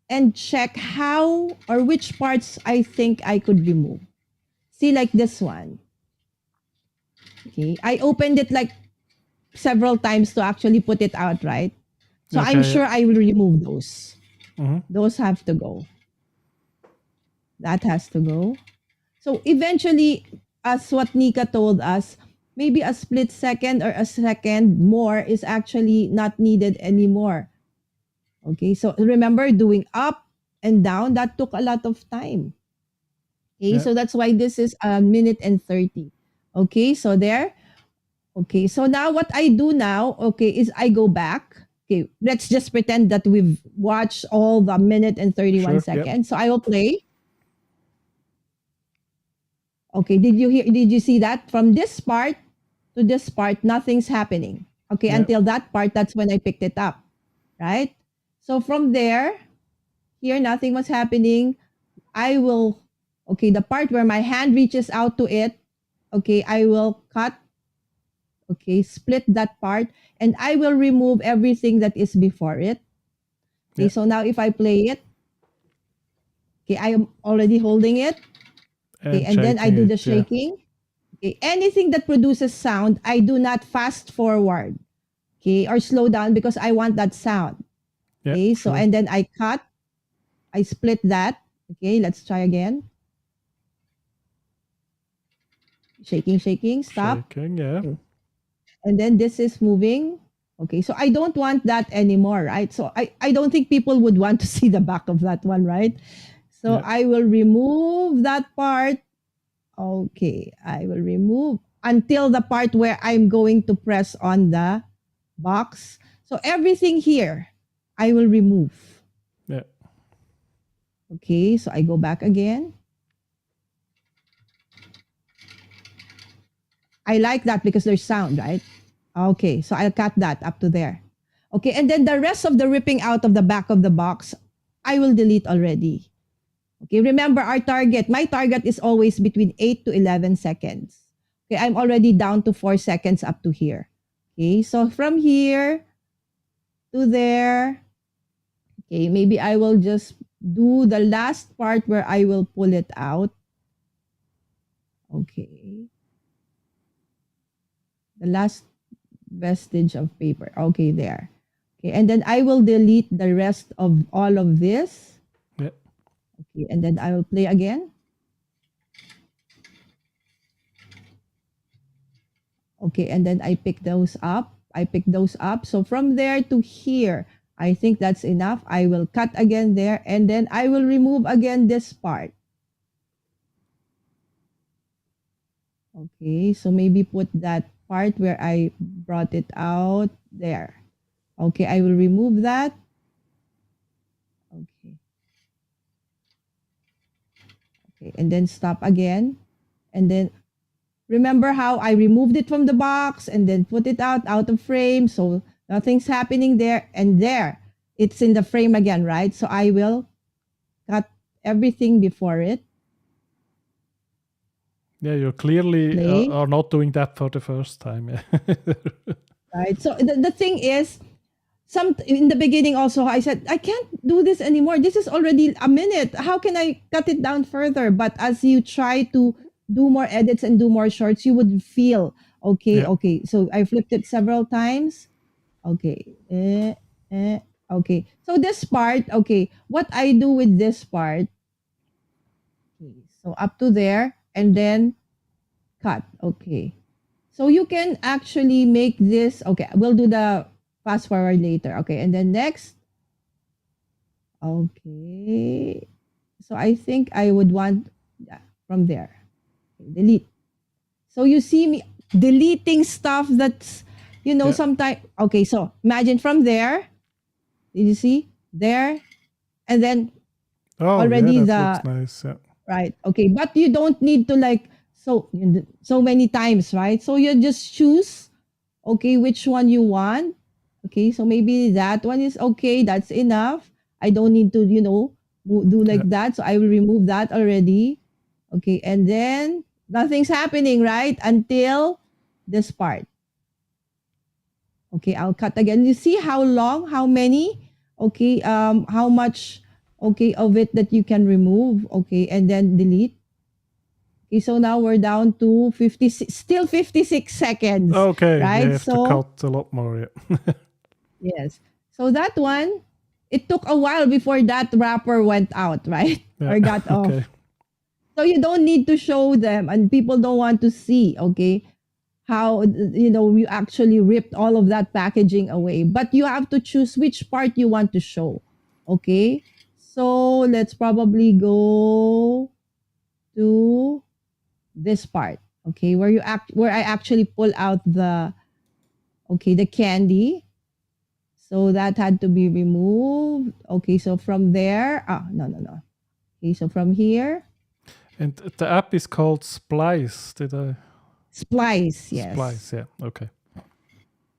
And check how or which parts I think I could remove. See, like this one. Okay. I opened it like several times to actually put it out, right? So I'm Okay. sure I will remove those. Hmm. Those have to go. That has to go. So eventually, as what Nika told us, maybe a split second or a second more is actually not needed anymore. Okay. So remember doing up and down, that took a lot of time. Okay, Yeah, so that's why this is a minute and 30. Okay, so there. Okay, so now what I do now, okay, is I go back. Okay, let's just pretend that we've watched all the minute and 31 sure. Yep. seconds. So I will play. Okay, did you see that? From this part to this part, nothing's happening. Okay, Yeah, until that part, that's when I picked it up. Right? So from there, here nothing was happening. I will okay, the part where my hand reaches out to it, okay, I will cut, okay, split that part, and I will remove everything that is before it. Okay, yeah. so now if I play it, Okay, I am already holding it. Okay, And and then I shaking do the it, yeah. shaking. Okay, anything that produces sound, I do not fast forward, okay, or slow down because I want that sound. Yeah, Okay, so sure. and then I cut, I split that. Okay, let's try again. Shaking, shaking, stop. Shaking, yeah. Okay. And then this is moving. Okay, so I don't want that anymore, right? So I don't think people would want to see the back of that one, right? So Yeah. I will remove that part. Okay, I will remove until the part where I'm going to press on the box. So everything here, I will remove. Yeah. Okay, so I go back again. I like that because there's sound, right? Okay, so I'll cut that up to there. Okay, and then the rest of the ripping out of the back of the box, I will delete already. Okay, remember our target. My target is always between 8 to 11 seconds. Okay, I'm already down to 4 seconds up to here. Okay, so from here to there, okay, maybe I will just do the last part where I will pull it out. Okay, the last vestige of paper. Okay, there. Okay, and then I will delete the rest of all of this. Yeah. Okay, and then I will play again. Okay, and then I pick those up. I pick those up. So from there to here, I think that's enough. I will cut again there, and then I will remove again this part. Okay, so maybe put that part where I brought it out there. Okay, I will remove that. Okay, okay, and then stop again. And then remember how I removed it from the box and then put it out of frame. So nothing's happening there. And there, it's in the frame again, right? So I will cut everything before it. Yeah, you clearly Play, are not doing that for the first time. Yeah. right? So the thing is, some in the beginning also I said I can't do this anymore. This is already a minute. How can I cut it down further? But as you try to do more edits and do more shorts, you would feel okay. Yeah. Okay, so I flipped it several times. Okay. Okay. So this part, okay, what I do with this part, okay, so up to there and then cut. Okay. So you can actually make this, okay, we'll do the fast forward later. Okay. And then next, okay. So I think I would want, yeah, from there. Okay, delete. So you see me deleting stuff that's, Yeah. sometimes, okay, so imagine from there, did you see? There, and then Oh, yeah, already that looks the nice. Yeah. right, okay, but you don't need to like so many times, right? So you just choose, okay, which one you want. Okay, so maybe that one is okay, that's enough. I don't need to do Yeah. like that, so I will remove that already. Okay, and then nothing's happening, right, until this part. Okay, I'll cut again. You see how long, how many, okay, how much, okay, of it that you can remove, okay, and then delete. Okay, so now we're down to 56, still 56 seconds, Okay, yeah, you right? have to So, cut a lot more. Yeah. yes. So that one, it took a while before that wrapper went out, right? Yeah. Or got Okay. off. So you don't need to show them and people don't want to see, okay? How you actually ripped all of that packaging away, but you have to choose which part you want to show. Okay, so let's probably go to this part. Okay, where I actually pull out the candy. So that had to be removed. Okay, so from there, no. Okay, so from here, And the app is called Splice. Did I? splice, yes. Splice, yeah. Okay.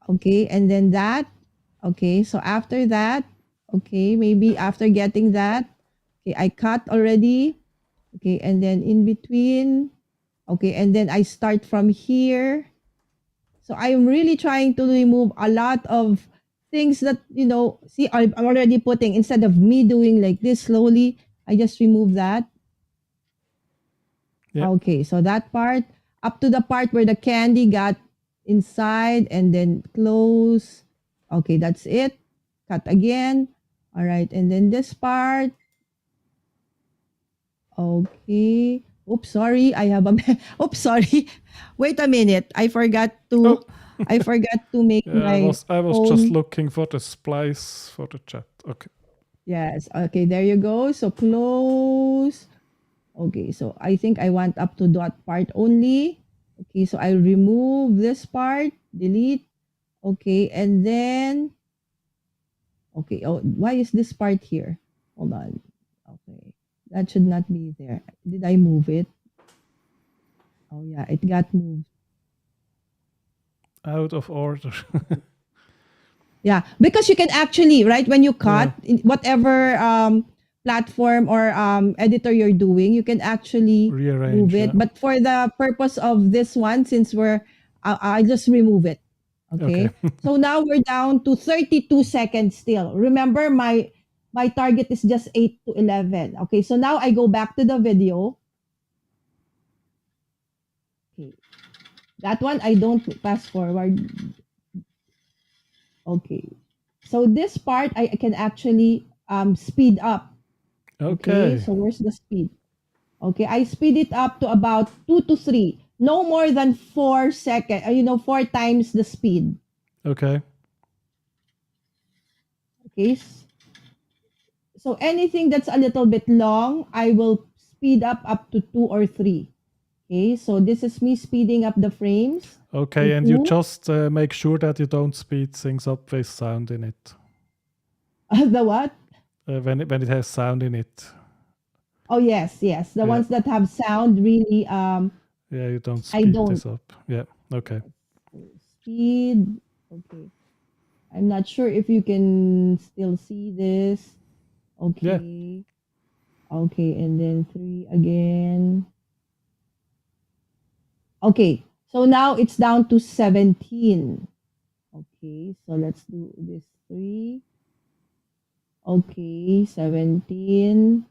Okay, and then that. Okay, so after that, okay, maybe after getting that, okay, I cut already. Okay, and then in between, okay, and then I start from here. So I'm really trying to remove a lot of things that, see, I'm already putting, instead of me doing like this slowly, I just remove that. Yeah. Okay, so that part up to the part where the candy got inside and then close. Okay, that's it. Cut again. All right, and then this part. Okay. Oops, sorry. I have a oops, sorry. Wait a minute. Oh, I forgot to make yeah, my I was just phone. looking for the splice for the chat. Okay. Yes. Okay, there you go. So close. Okay, so I think I want up to that part only. Okay, so I remove this part, delete. Okay, and then okay, oh, why is this part here? Hold on. Okay. That should not be there. Did I move it? Oh yeah, it got moved. Out of order. Yeah, because you can actually, right, when you Yeah. cut in whatever platform or editor you're doing, you can actually move Rearrange. it. Yeah. But for the purpose of this one, since I just remove it. Okay. Okay. So now we're down to 32 seconds still. Remember, my target is just 8 to 11. Okay. So now I go back to the video. Okay. That one I don't pass forward. Okay. So this part I can actually speed up. Okay, Okay. so where's the speed? Okay, I speed it up to about 2 to 3, no more than 4 seconds, 4 times the speed. Okay. Okay, so anything that's a little bit long, I will speed up to 2 or 3. Okay, so this is me speeding up the frames to Okay, and you 2. just make sure that you don't speed things up with sound in it. The what? When it has sound in it. Oh yes, yes, the Yeah. ones that have sound really. Yeah, you don't I speed don't. this up. Yeah. Okay. Speed. Okay. I'm not sure if you can still see this. Yeah. Okay. Okay, and then 3 again. Okay. So now it's down to 17. Okay, so let's do this 3. Okay, 17.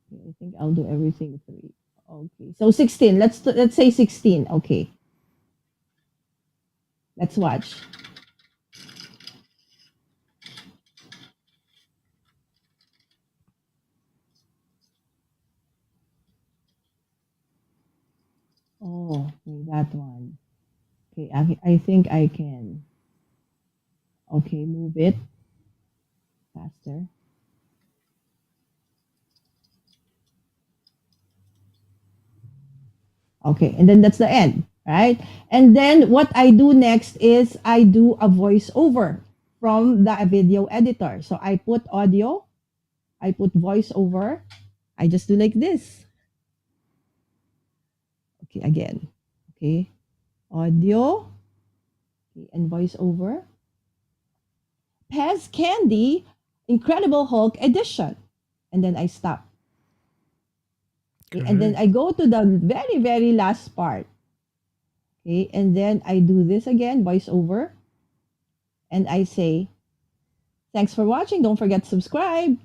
Okay, I think I'll do everything 3. Okay. So 16. Let's say 16. Okay. Let's watch. Oh, okay, that one. Okay, I think I can. Okay, move it faster. Okay, and then that's the end, right? And then what I do next is I do a voiceover from the video editor. So I put audio, I put voiceover, I just do like this. Okay, again. Okay, audio, okay, and voiceover. Pez Candy, Incredible Hulk Edition. And then I stop. Okay, and then Great. I go to the very, very last part. Okay, and then I do this again, voiceover, and I say, thanks for watching. Don't forget to subscribe.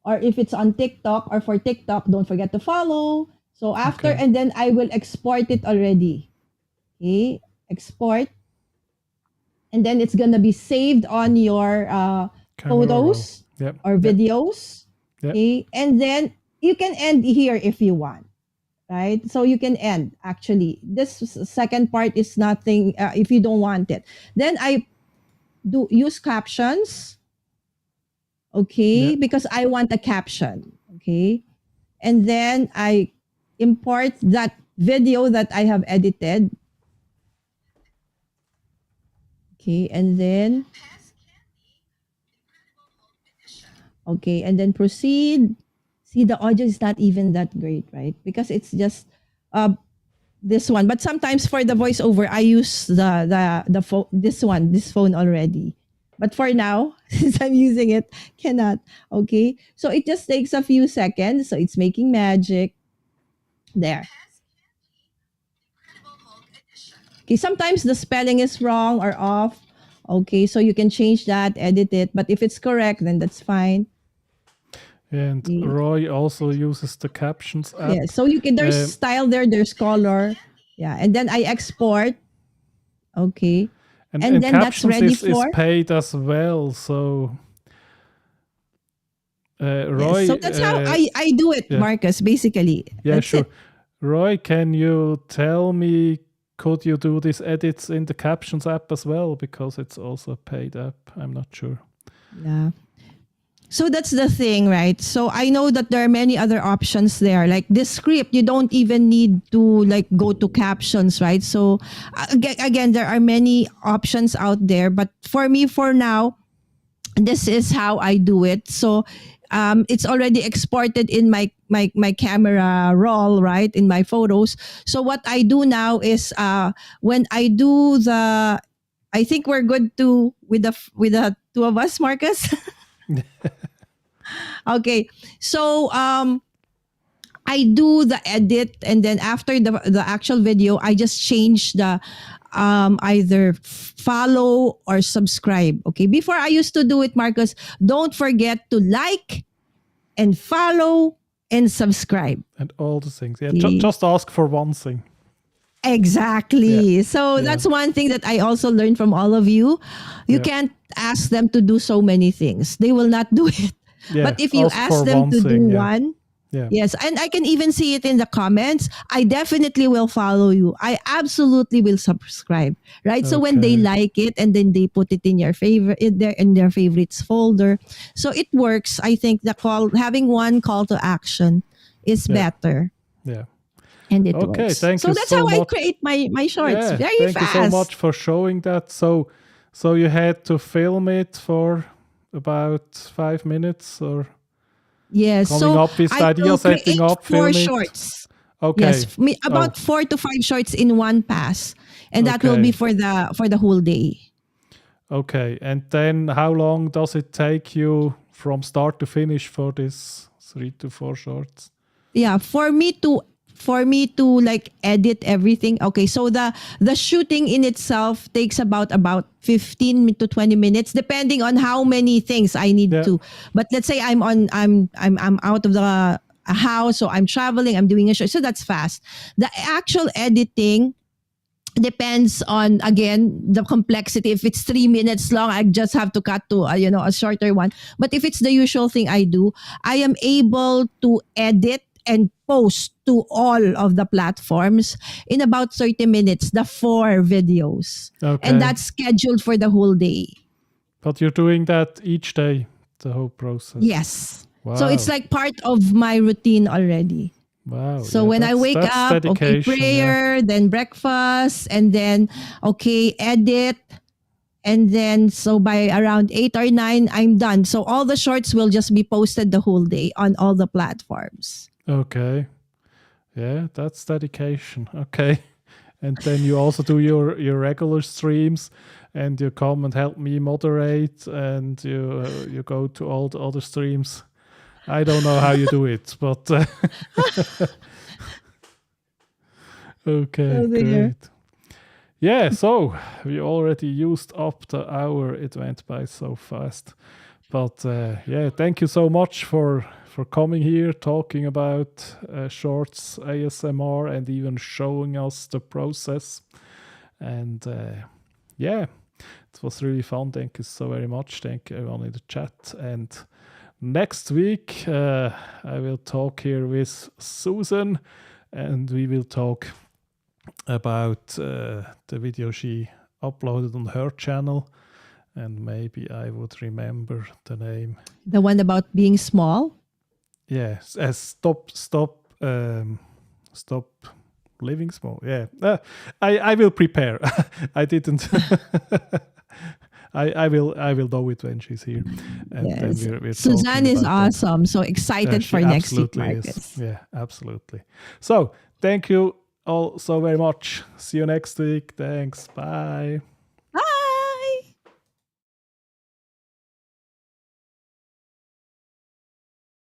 Or if it's on TikTok or for TikTok, don't forget to follow. So after, Okay. and then I will export it already. Okay, export. And then it's going to be saved on your Camera roll. photos Yep. or Yep. videos. Yep. Okay, and then you can end here if you want. Right, so you can end actually. This second part is nothing if you don't want it. Then I do use captions. Okay, Yep. because I want a caption. Okay, and then I import that video that I have edited. Okay, and then okay, and then proceed. See, the audio is not even that great, right? Because it's just uh this one. But sometimes for the voiceover, I use the phone, this phone already. But for now, since I'm using it, cannot. Okay, so it just takes a few seconds. So it's making magic there. Okay, sometimes the spelling is wrong or off. Okay, so you can change that, edit it. But if it's correct, then that's fine. And Roy also uses the captions app. Yeah, so you can, there's Um, style there, there's color. Yeah, and then I export. Okay. And and then that's captions ready is for. paid as well. So Yes. Roy, So that's how I do it, yeah, Marcus, basically. yeah, That's sure. it. Roy, can you tell me, could you do these edits in the captions app as well? Because it's also a paid app. I'm not sure. Yeah. So that's the thing, right? So I know that there are many other options there. Like this script, you don't even need to like go to captions, right? So again, there are many options out there. But for me, for now, this is how I do it. So it's already exported in my camera roll, right, in my photos. So what I do now is when I do the, I think we're good to with the two of us, Marcus. Okay, so I do the edit, and then after the actual video, I just change the either follow or subscribe. Okay, before I used to do it, Marcus. Don't forget to like and follow and subscribe. And all the things. Yeah, Okay. just ask for one thing. Yeah, Exactly. So yeah, that's one thing that I also learned from all of you. You yeah, can't ask them to do so many things. They will not do it. yeah. But if you Ask ask for them one to do thing. Yeah, one, yeah. yes, and I can even see it in the comments. I definitely will follow you. I absolutely will subscribe. Right? So when they Okay. like it and then they put it in your favorite in their favorites folder. So it works. I think the call having one call to action is Yeah, better yeah. and it Okay. works. Thank So you that's so how I much. create my shorts. Yeah, Very thank you so fast. much for showing that. So you had to film it for about 5 minutes, or Yes. coming So up with the I idea, will setting create up, four film it. shorts. Yes, Okay. about Oh, 4 to 5 shorts in one pass, and that will be okay. for the whole day. Okay. And then how long does it take you from start to finish for this 3 to 4 shorts? Yeah, for me to like edit everything. Okay, so the shooting in itself takes about 15 to 20 minutes depending on how many things I need Yeah. to. But let's say I'm out of the house, so I'm traveling, I'm doing a show. So that's fast. The actual editing depends on, again, the complexity. If it's 3 minutes long, I just have to cut to a shorter one. But if it's the usual thing I do, I am able to edit and post to all of the platforms in about 30 minutes, the 4 videos, and Okay. that's scheduled for the whole day. But you're doing that each day, the whole process. Yes, so it's Wow. like part of my routine already. Wow. So Yeah, when I wake that's up, okay, dedication. Yeah. prayer, then breakfast, and then okay, edit. And then, so by around 8 or 9, I'm done. So all the shorts will just be posted the whole day on all the platforms. Okay. Yeah, that's dedication. Okay. And then you also do your regular streams, and you come and help me moderate, and you go to all the other streams. I don't know how you do it, but okay, So there. great. Yeah, so we already used up the hour. It went by so fast. But yeah, thank you so much for coming here, talking about shorts, ASMR, and even showing us the process. And yeah, it was really fun. Thank you so very much. Thank you everyone in the chat. And next week, I will talk here with Susan, and we will talk about the video she uploaded on her channel, and maybe I would remember the name. The one about being small? Yes, stop living small. Yeah, I will prepare. I didn't. I will know it when she's here, and Yes. then we're Suzanne talking is about that. awesome. So excited She for next week, absolutely is. Marcus. Yeah, absolutely. So thank you all so very much. See you next week. Thanks. Bye.